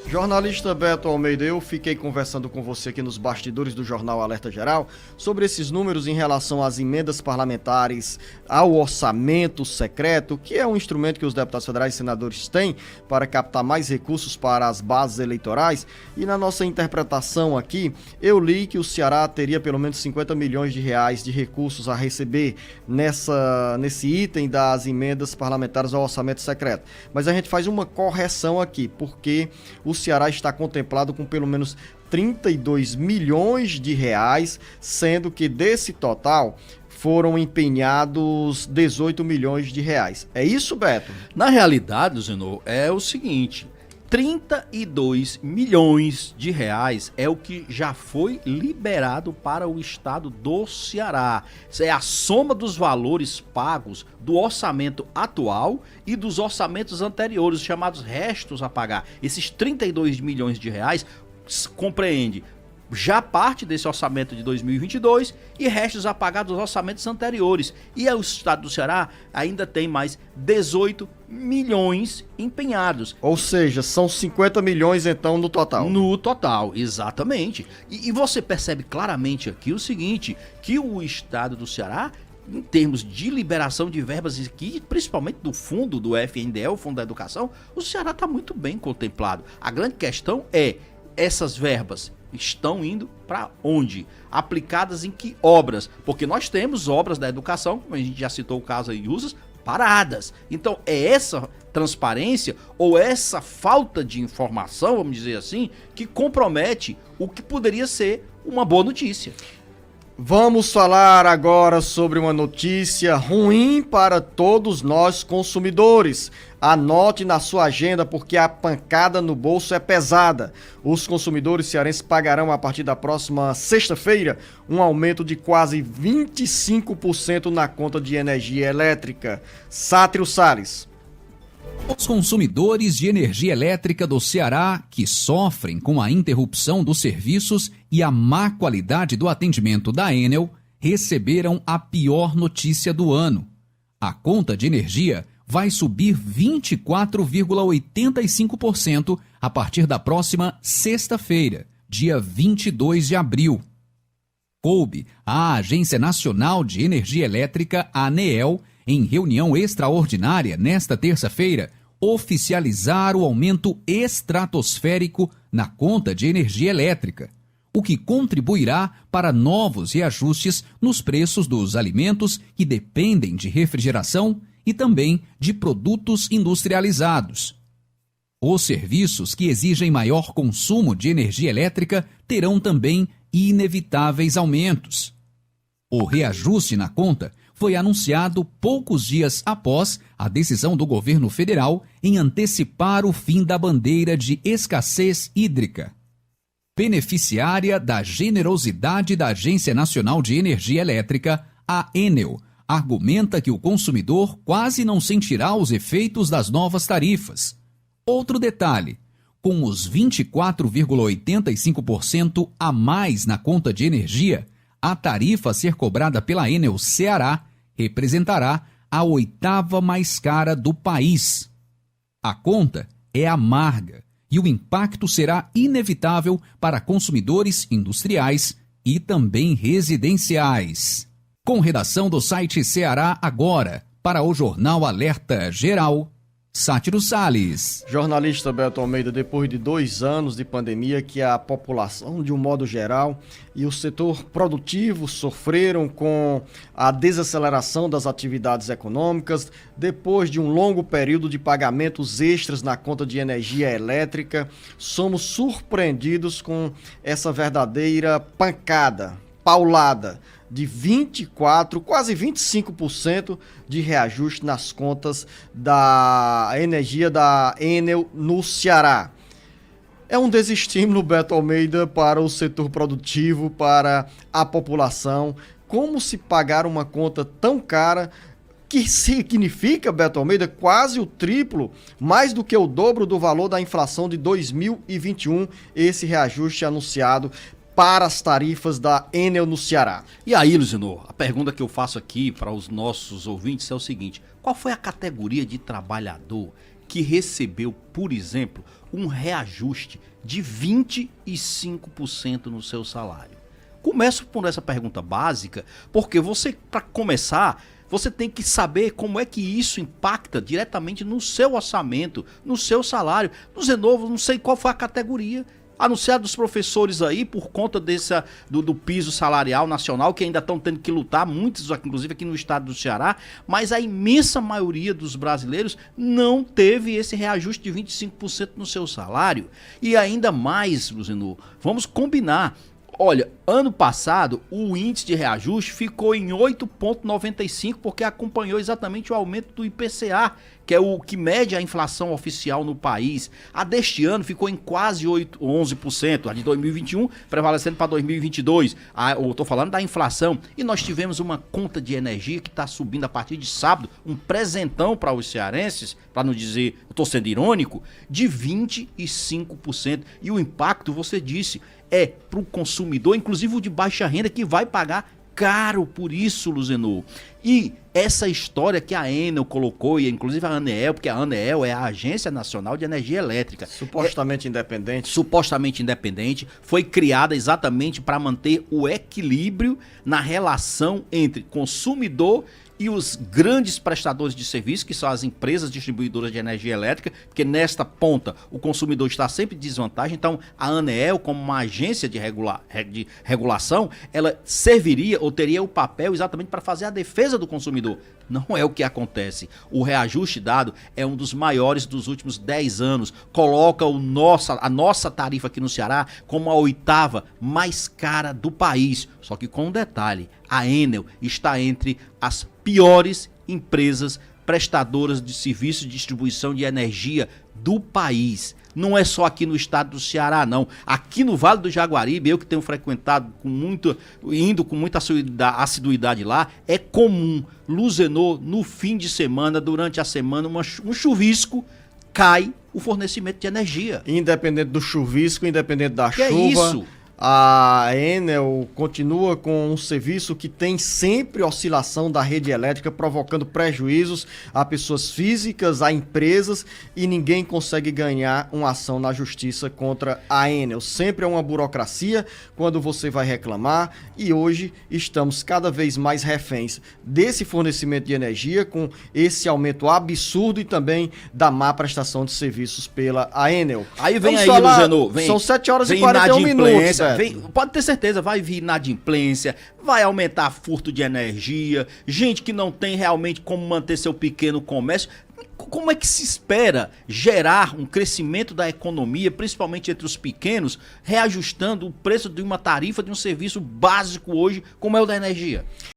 Jornalista Beto Almeida, eu fiquei conversando com você aqui nos bastidores do Jornal Alerta Geral sobre esses números em relação às emendas parlamentares ao orçamento secreto, que é um instrumento que os deputados federais e senadores têm para captar mais recursos para as bases eleitorais. E na nossa interpretação aqui, eu li que o Ceará teria pelo menos 50 milhões de reais de recursos a receber nesse item das emendas parlamentares ao orçamento secreto. Mas a gente faz uma correção aqui, porque o Ceará está contemplado com pelo menos 32 milhões de reais, sendo que desse total foram empenhados 18 milhões de reais. É isso, Beto? Na realidade, Zenor, é o seguinte: 32 milhões de reais é o que já foi liberado para o estado do Ceará. Isso é a soma dos valores pagos do orçamento atual e dos orçamentos anteriores, chamados restos a pagar. Esses 32 milhões de reais compreende já parte desse orçamento de 2022 e restos a pagar dos orçamentos anteriores. E o estado do Ceará ainda tem mais 18 milhões empenhados. Ou seja, são 50 milhões então no total. No total, exatamente. E você percebe claramente aqui o seguinte, que o estado do Ceará, em termos de liberação de verbas aqui, principalmente do fundo do FNDE, o Fundo da Educação, o Ceará está muito bem contemplado. A grande questão é, essas verbas estão indo para onde? Aplicadas em que obras? Porque nós temos obras da educação, como a gente já citou o caso aí, USAS, paradas. Então é essa transparência ou essa falta de informação, vamos dizer assim, que compromete o que poderia ser uma boa notícia. Vamos falar agora sobre uma notícia ruim para todos nós consumidores. Anote na sua agenda porque a pancada no bolso é pesada. Os consumidores cearenses pagarão a partir da próxima sexta-feira um aumento de quase 25% na conta de energia elétrica. Sátrio Salles. Os consumidores de energia elétrica do Ceará, que sofrem com a interrupção dos serviços e a má qualidade do atendimento da Enel, receberam a pior notícia do ano. A conta de energia vai subir 24,85% a partir da próxima sexta-feira, dia 22 de abril. Coube à Agência Nacional de Energia Elétrica, ANEEL, em reunião extraordinária nesta terça-feira, oficializar o aumento estratosférico na conta de energia elétrica, o que contribuirá para novos reajustes nos preços dos alimentos que dependem de refrigeração e também de produtos industrializados. Os serviços que exigem maior consumo de energia elétrica terão também inevitáveis aumentos. O reajuste na conta foi anunciado poucos dias após a decisão do governo federal em antecipar o fim da bandeira de escassez hídrica. Beneficiária da generosidade da Agência Nacional de Energia Elétrica, a Enel argumenta que o consumidor quase não sentirá os efeitos das novas tarifas. Outro detalhe: com os 24,85% a mais na conta de energia, a tarifa a ser cobrada pela Enel Ceará representará a 8ª mais cara do país. A conta é amarga e o impacto será inevitável para consumidores industriais e também residenciais. Com redação do site Ceará Agora, para o Jornal Alerta Geral, Sátiro Salles. Jornalista Beto Almeida, depois de 2 anos de pandemia que a população, de um modo geral, e o setor produtivo sofreram com a desaceleração das atividades econômicas, depois de um longo período de pagamentos extras na conta de energia elétrica, somos surpreendidos com essa verdadeira pancada, paulada, de 24%, quase 25% de reajuste nas contas da energia da Enel no Ceará. É um desestímulo, Beto Almeida, para o setor produtivo, para a população. Como se pagar uma conta tão cara, que significa, Beto Almeida, quase o triplo, mais do que o dobro do valor da inflação de 2021, esse reajuste anunciado para as tarifas da Enel no Ceará. E aí, Luzinor, a pergunta que eu faço aqui para os nossos ouvintes é o seguinte: qual foi a categoria de trabalhador que recebeu, por exemplo, um reajuste de 25% no seu salário. Começo por essa pergunta básica, porque você, para começar, você tem que saber como é que isso impacta diretamente no seu orçamento, no seu salário. No Zenovo, não sei qual foi a categoria anunciada dos professores aí, por conta do piso salarial nacional, que ainda estão tendo que lutar, muitos, inclusive aqui no estado do Ceará, mas a imensa maioria dos brasileiros não teve esse reajuste de 25% no seu salário. E ainda mais, Luzenor, vamos combinar. Olha, ano passado o índice de reajuste ficou em 8,95 porque acompanhou exatamente o aumento do IPCA, que é o que mede a inflação oficial no país. A deste ano ficou em quase 11%, a de 2021 prevalecendo para 2022. Eu estou falando da inflação. E nós tivemos uma conta de energia que está subindo a partir de sábado, um presentão para os cearenses, para não dizer, eu estou sendo irônico, de 25%. E o impacto, você disse, é para o consumidor, inclusive o de baixa renda, que vai pagar caro por isso, Luzenor. E essa história que a Enel colocou, e inclusive a ANEEL, porque a ANEEL é a Agência Nacional de Energia Elétrica. Supostamente independente. Supostamente independente, foi criada exatamente para manter o equilíbrio na relação entre consumidor e os grandes prestadores de serviço, que são as empresas distribuidoras de energia elétrica, porque nesta ponta o consumidor está sempre em desvantagem. Então a ANEEL, como uma agência de regulação, ela serviria ou teria o papel exatamente para fazer a defesa do consumidor. Não é o que acontece. O reajuste dado é um dos maiores dos últimos 10 anos. Coloca a nossa tarifa aqui no Ceará como a 8ª mais cara do país. Só que com um detalhe, a Enel está entre as piores empresas prestadoras de serviço de distribuição de energia do país. Não é só aqui no estado do Ceará, não. Aqui no Vale do Jaguaribe, eu que tenho frequentado indo com muita assiduidade lá, é comum, Luzenor, no fim de semana, durante a semana, um chuvisco, cai o fornecimento de energia. Independente do chuvisco, independente da Que chuva. é isso? A Enel continua com um serviço que tem sempre oscilação da rede elétrica, provocando prejuízos a pessoas físicas, a empresas, e ninguém consegue ganhar uma ação na justiça contra a Enel. Sempre é uma burocracia quando você vai reclamar, e hoje estamos cada vez mais reféns desse fornecimento de energia, com esse aumento absurdo e também da má prestação de serviços pela Enel. Aí vem Vamos aí, falar, Luzenor, vem. são 7 horas e Vem 41 minutos. inadimplência, pode ter certeza, vai vir inadimplência, vai aumentar furto de energia, gente que não tem realmente como manter seu pequeno comércio. Como é que se espera gerar um crescimento da economia, principalmente entre os pequenos, reajustando o preço de uma tarifa de um serviço básico hoje, como é o da energia?